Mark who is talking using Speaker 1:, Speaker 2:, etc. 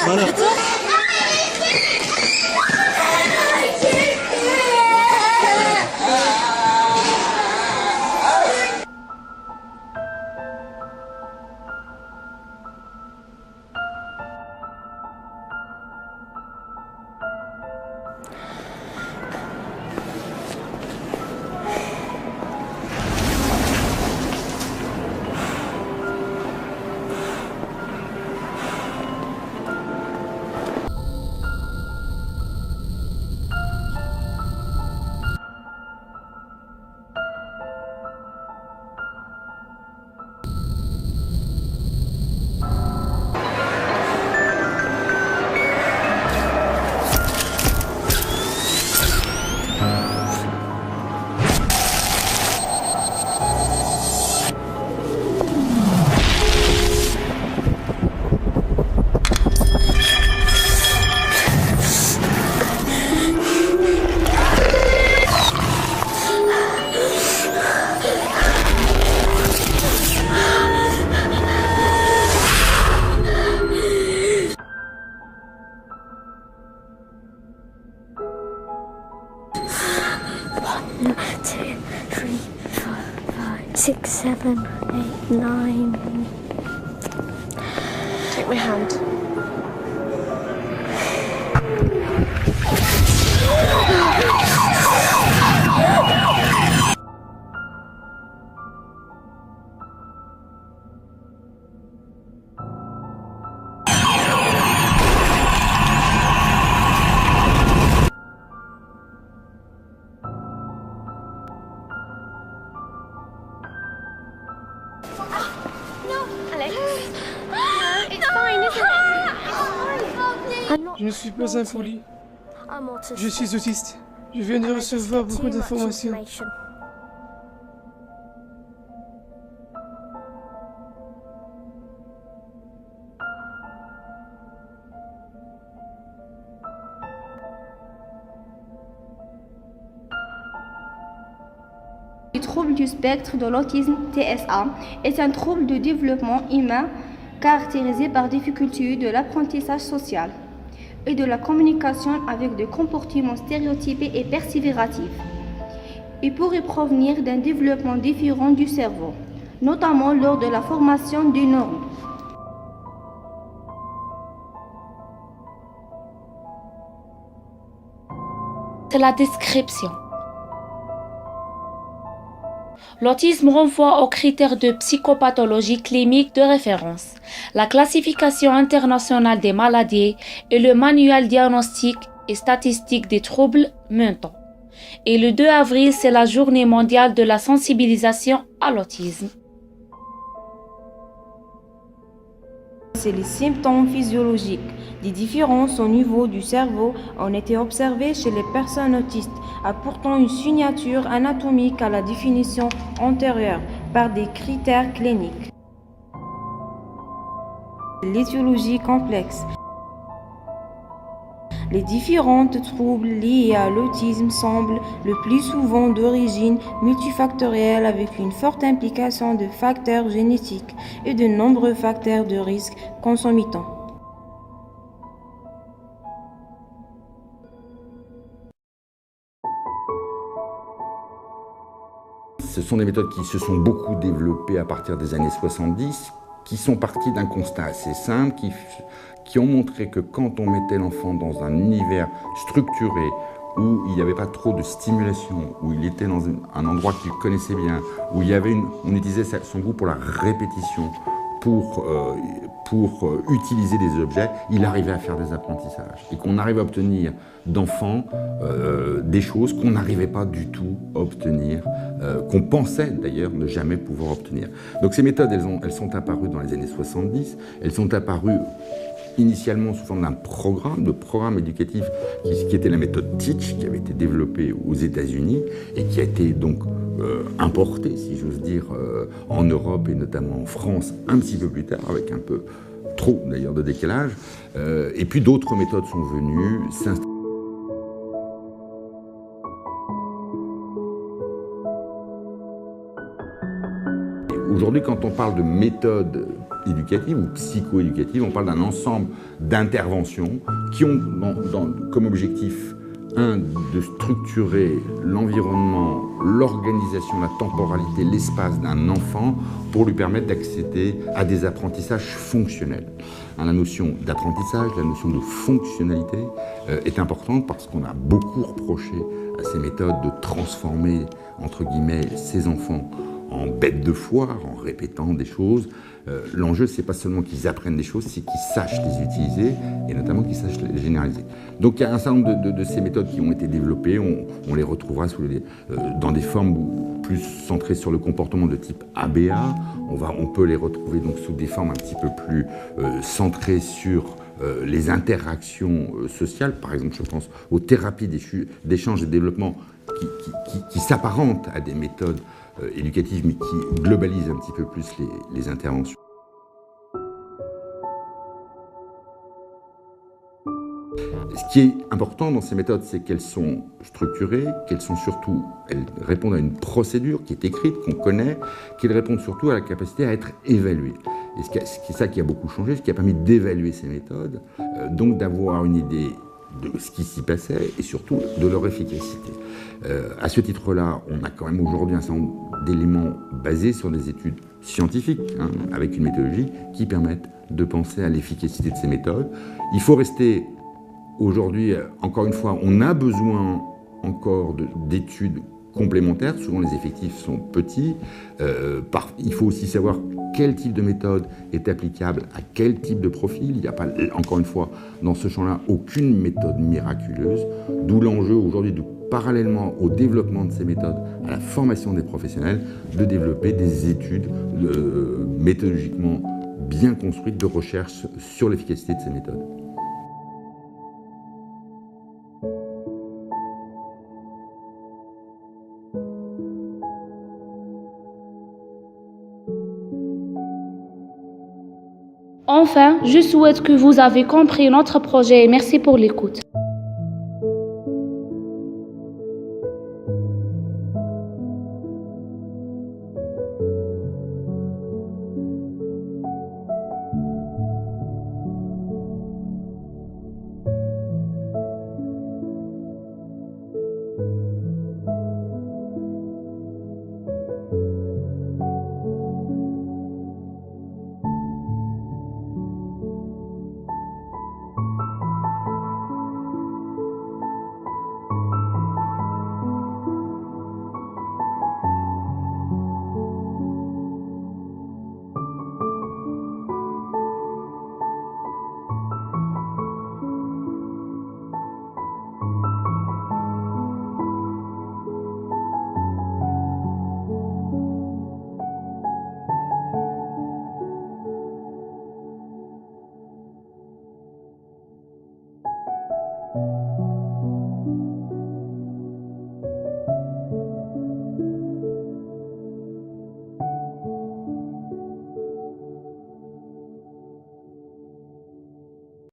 Speaker 1: Voilà.
Speaker 2: One, two, three, four, five, six, seven, eight, nine.
Speaker 3: Take my hand.
Speaker 1: Je ne suis pas impoli. Je suis autiste. Je viens de recevoir beaucoup d'informations.
Speaker 4: Le trouble du spectre de l'autisme TSA est un trouble de développement humain caractérisé par difficultés de l'apprentissage social et de la communication avec des comportements stéréotypés et persévératifs. Il pourrait provenir d'un développement différent du cerveau, notamment lors de la formation des neurones.
Speaker 5: C'est la description. L'autisme renvoie aux critères de psychopathologie clinique de référence, la classification internationale des maladies et le manuel diagnostique et statistique des troubles mentaux. Et le 2 avril, c'est la journée mondiale de la sensibilisation à l'autisme.
Speaker 4: C'est les symptômes physiologiques. Des différences au niveau du cerveau ont été observées chez les personnes autistes, apportant une signature anatomique à la définition antérieure par des critères cliniques. L'étiologie complexe. Les différents troubles liés à l'autisme semblent le plus souvent d'origine multifactorielle avec une forte implication de facteurs génétiques et de nombreux facteurs de risque concomitants.
Speaker 6: Ce sont des méthodes qui se sont beaucoup développées à partir des années 70, qui sont parties d'un constat assez simple, qui ont montré que quand on mettait l'enfant dans un univers structuré, où il n'y avait pas trop de stimulation, où il était dans un endroit qu'il connaissait bien, où il y avait on utilisait son goût pour la répétition, pour utiliser des objets, il arrivait à faire des apprentissages. Et qu'on arrivait à obtenir d'enfants des choses qu'on n'arrivait pas du tout à obtenir, qu'on pensait d'ailleurs ne jamais pouvoir obtenir. Donc ces méthodes, elles sont apparues dans les années 70, elles sont apparues initialement sous forme d'un programme éducatif qui était la méthode Teach, qui avait été développée aux États-Unis et qui a été donc importée, si j'ose dire, en Europe et notamment en France un petit peu plus tard, avec un peu trop d'ailleurs de décalage. Et puis d'autres méthodes sont venues s'installer. Aujourd'hui, quand on parle de méthode éducative ou psycho-éducative, on parle d'un ensemble d'interventions qui ont comme objectif, de structurer l'environnement, l'organisation, la temporalité, l'espace d'un enfant pour lui permettre d'accéder à des apprentissages fonctionnels. La notion d'apprentissage, la notion de fonctionnalité est importante parce qu'on a beaucoup reproché à ces méthodes de transformer, entre guillemets, ces enfants en bêtes de foire, en répétant des choses. L'enjeu, c'est pas seulement qu'ils apprennent des choses, c'est qu'ils sachent les utiliser et notamment qu'ils sachent les généraliser. Donc il y a un certain nombre de ces méthodes qui ont été développées, on les retrouvera dans des formes plus centrées sur le comportement de type ABA. On peut les retrouver donc sous des formes un petit peu plus centrées sur les interactions sociales. Par exemple, je pense aux thérapies d'échange et de développement qui s'apparentent à des méthodes éducatives, mais qui globalisent un petit peu plus les interventions. Ce qui est important dans ces méthodes, c'est qu'elles sont structurées, elles répondent à une procédure qui est écrite, qu'on connaît, qu'elles répondent surtout à la capacité à être évaluées. Et c'est ça qui a beaucoup changé, ce qui a permis d'évaluer ces méthodes, donc d'avoir une idée de ce qui s'y passait et surtout de leur efficacité. À ce titre-là, on a quand même aujourd'hui un certain nombre d'éléments basés sur des études scientifiques, avec une méthodologie qui permettent de penser à l'efficacité de ces méthodes. Il faut rester aujourd'hui, encore une fois, on a besoin encore d'études complémentaires. Souvent, les effectifs sont petits. Il faut aussi savoir quel type de méthode est applicable à quel type de profil. Il n'y a pas, encore une fois, dans ce champ-là, aucune méthode miraculeuse. D'où l'enjeu aujourd'hui, parallèlement au développement de ces méthodes, à la formation des professionnels, de développer des études méthodologiquement bien construites de recherche sur l'efficacité de ces méthodes.
Speaker 5: Enfin, je souhaite que vous avez compris notre projet et merci pour l'écoute.